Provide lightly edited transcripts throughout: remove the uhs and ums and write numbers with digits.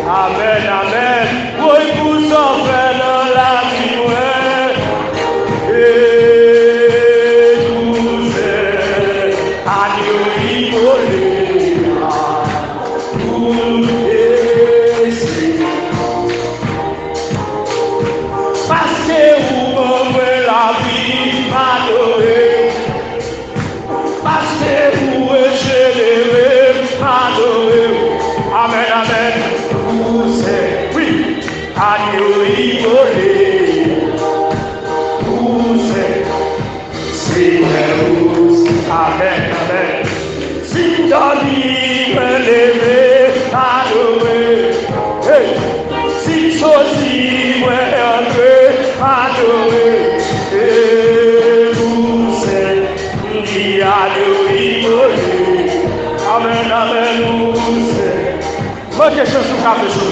Amen, amen. Oui, pour s'offrir dans la vie, et nous à nous rigoler, nous laisser. Parce que vous m'ouvrez la vie, m'adorer. Parce que vous échelez, m'adorer. Amen, amen. Oui, à nous rigoler, amen, amen. Si dans l'île me lever, adorer, si sosie me entrer, adorer, et vous dit à nous rigoler, amen, amen, manquez ce sous quelque chose,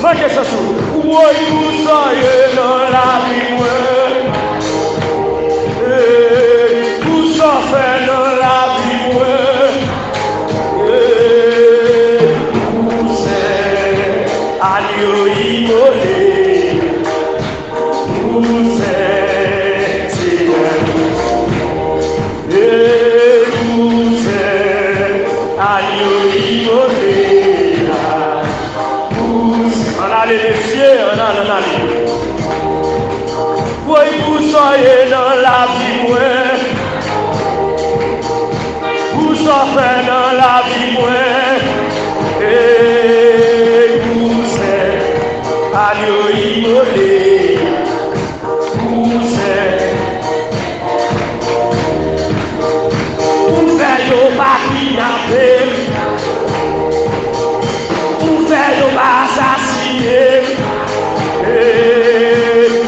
manquez ce sous. Oui, vous soyez dans la vie, vous sortez dans la vie, vous êtes à nous rigoler, vous êtes et vous êtes à nous rigoler. On a les défier, on a les. Oui, vous soyez dans la vie, vous sortez dans la vie, et vous êtes à nous rigoler, vous êtes. Vous faites au papier, vous faites au assassiner, et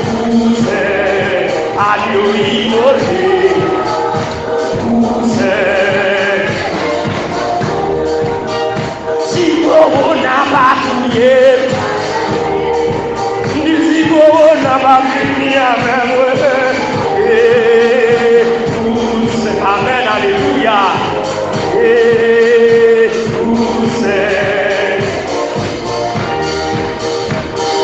vous êtes à nous rigoler, vous êtes. Si vous n'avez pas crié, ni si vous n'avez pas fini avec moi, et vous êtes. Amen, alléluia, et vous êtes.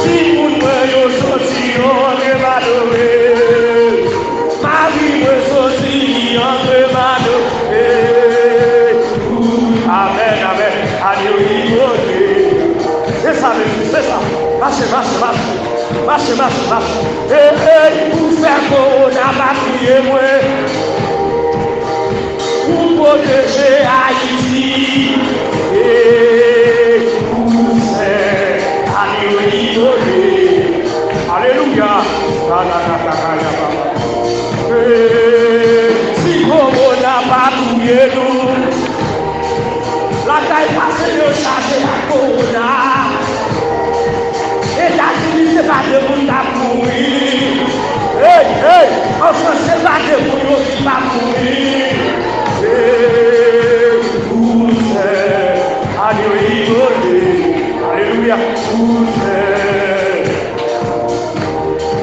Si vous ne voyez sorti, on est malheureux. Ma vie me sortit, on est malheureux. Amen, amen. Alléluia. C'est ça, c'est ça. Marchez. Et vous faites qu'on n'a pas crié, moi. Vous protégez Haïti. Et vous êtes à nous rigoler. Alléluia. Si vous n'avez pas trouvé nous, la taille passée de charger la corona. Et la États-Unis, c'est pas de monde à mourir. En France, c'est pas de monde qui va mourir. Et vous êtes à nous rigoler. Alléluia. Vous êtes.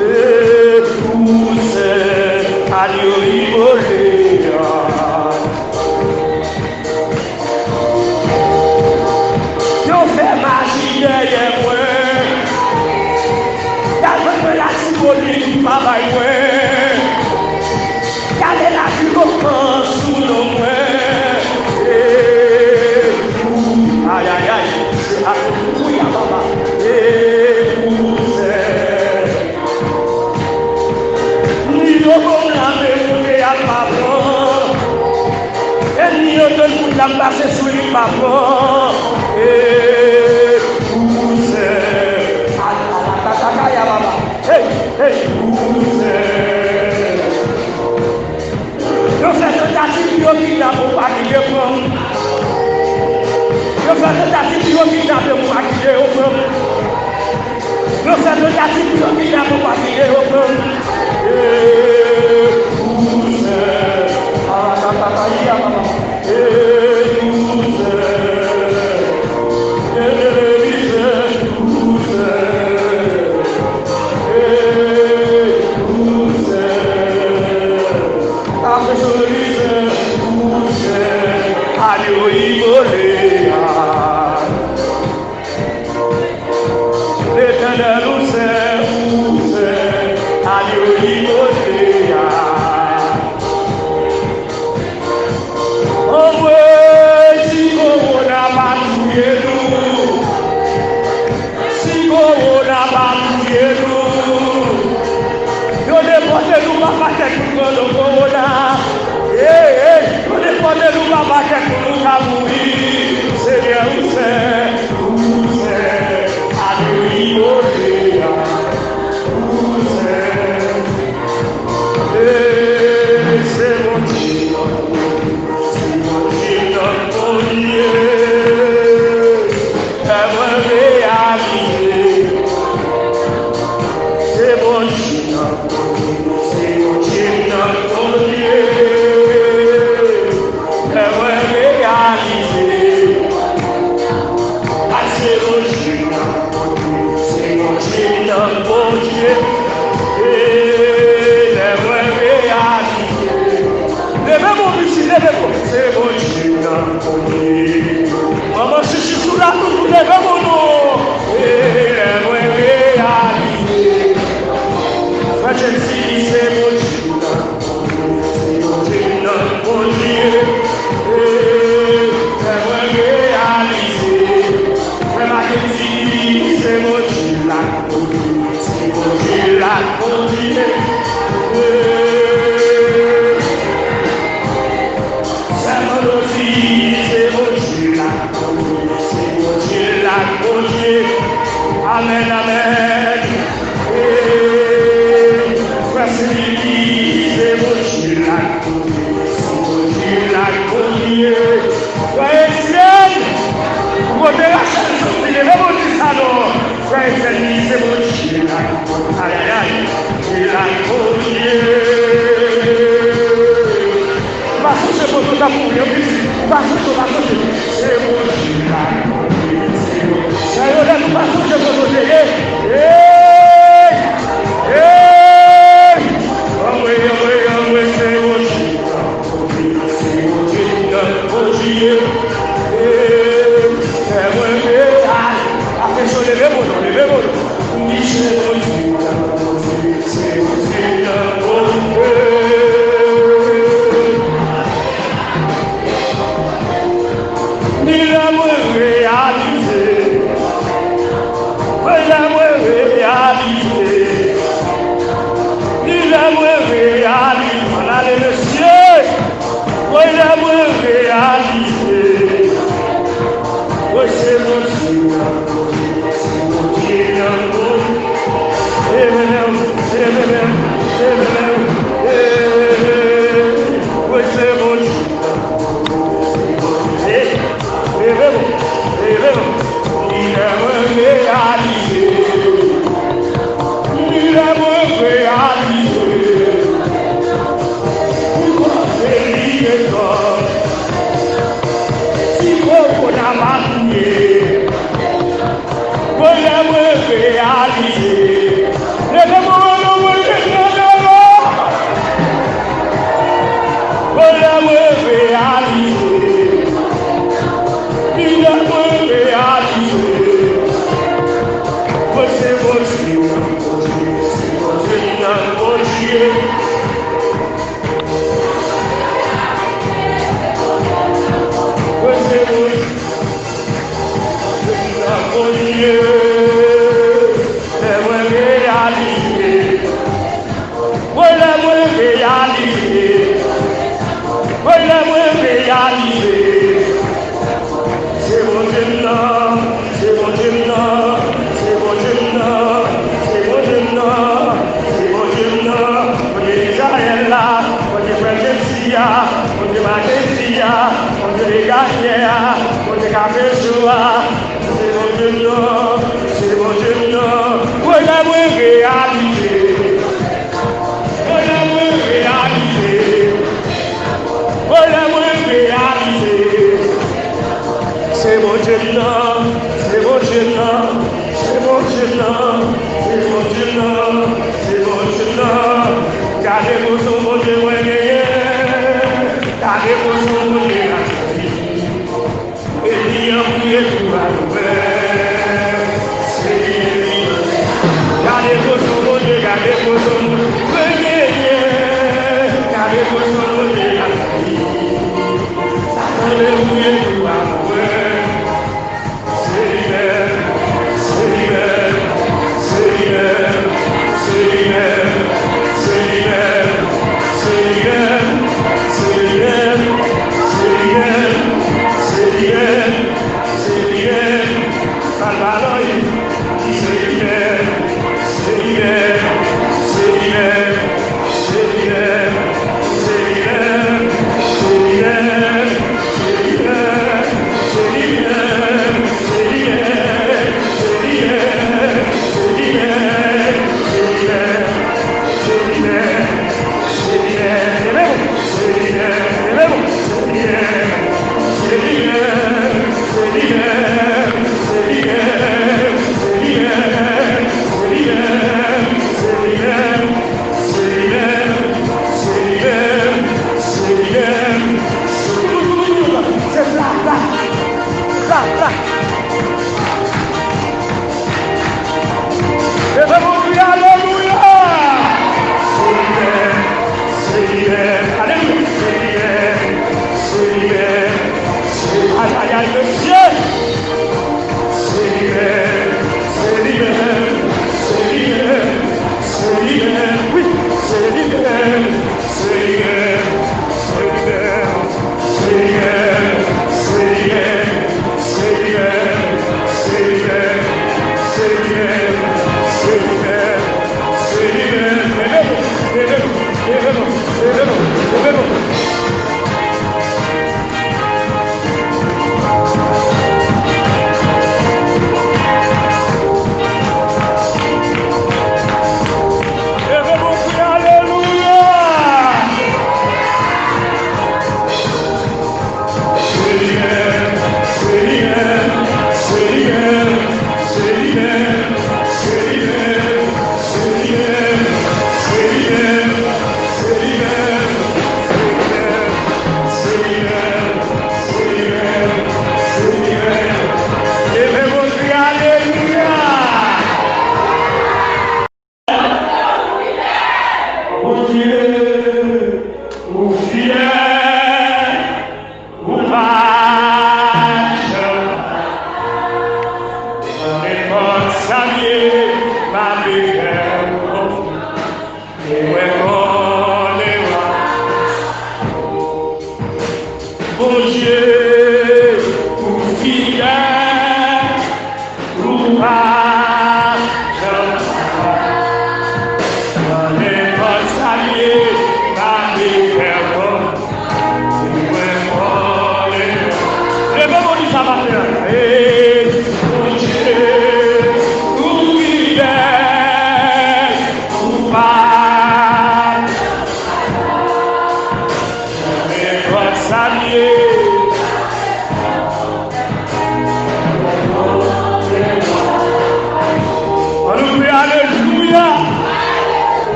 Et vous êtes à nous rigoler. Si on fait magie derrière moi, la symbolique du travail, gardez la plus longtemps sous nos mains. Aïe, aïe, aïe, c'est alléluia, papa. Et vous êtes. Ni au bon la mémoire à papa. Et ni au bon la passer sous les papas. Et vous êtes. Aïe, papa. Hey, vous êtes. Gade mo so mo je wenye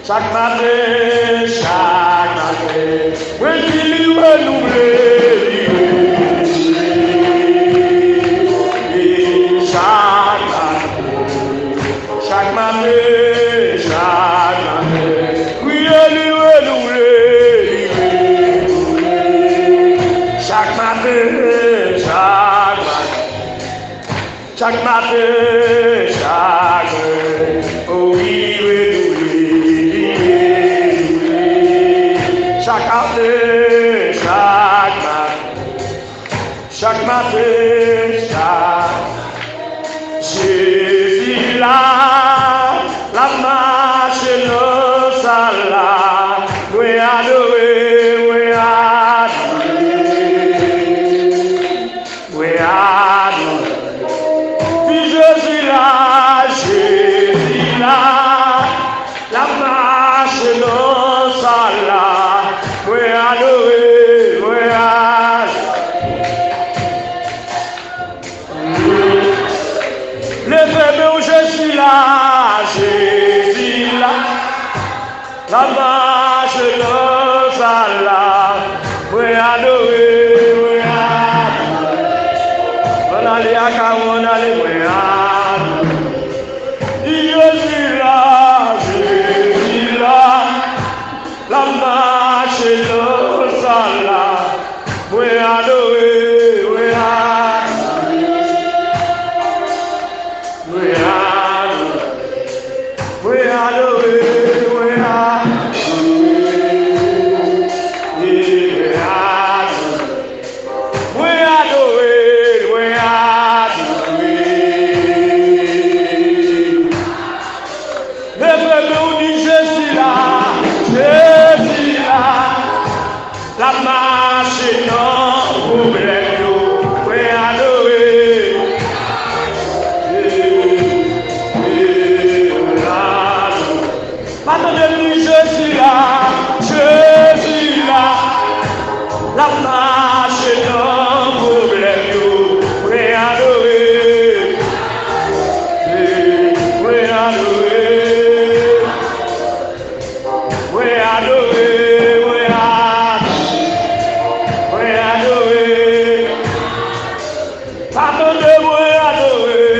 Chaque matin, oui, il renouvelle. Chaque matin, oui, il renouvelle. Chaque matin, oh oui, chaque matin, Jésus là, la marche nos salades, oui adorer, oui adorer, oui adorer. Puis Jésus là, la marche nos salades, oui adorer, oui adorer. Levez-moi où je suis là, Jésus là, la marche nos salades, oui adorer, oui adorer. On allait à Caron, on allait, oui adorer. Jésus là, la marche nos salades, oui adorer, oui adorer. We la marche non problème, we adorer. Attendez-nous, je suis là, la marche non problème, we adorer. We adorer. We adorer, we adorer. Attendez, we adorer,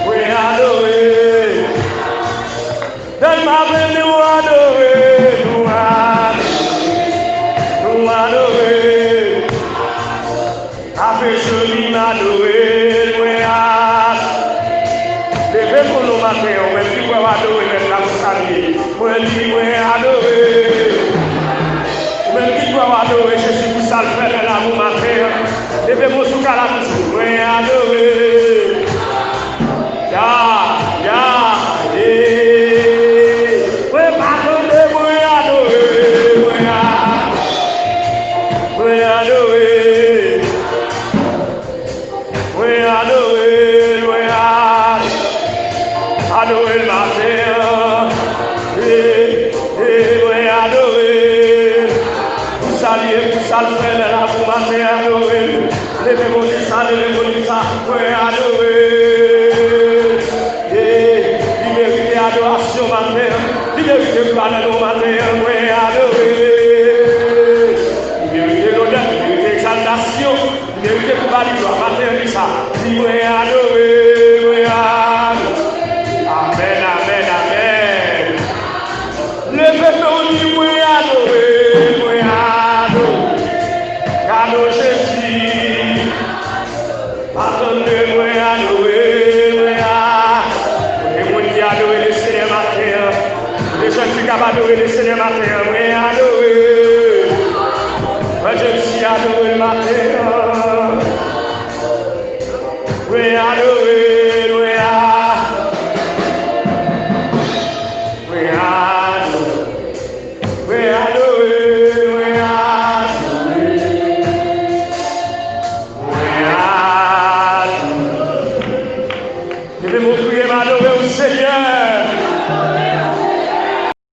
we adorer. Donne ma vie, nous adorer, nous adorer. Après celui m'adorer, we adorer. Levez pour nous matin, on va dire adorer, même la saluer. On va dire adorer. Même qui doit adorer, je suis pour ça le faire là mon matin. Levez-moi sous la bouche, we adorer. We pardonner, we adorer, we adorer. We adorer, we adorer le matin. We adorer. Vous saluez, vous saluez là pour matin adorer. Levez-vous du sang, levez-vous du sang, we adorer. Il mérite adoration matin. Il mérite pardon matin, we adorer. Il mérite l'honneur, il mérite exaltation. Il mérite pour parler de la matin, ça. Il we adorer, we adorer. Amen, amen, amen. Levez-vous du we adorer, we adorer. Car Jésus, attendez, we adorer, we adorer. Les gens qui adorent le Seigneur matin, les gens qui adorent le Seigneur matin, we adorer. Moi je suis adoré le matin, we adorer, we adorer. Je vais m'offrir et m'adorer au Seigneur.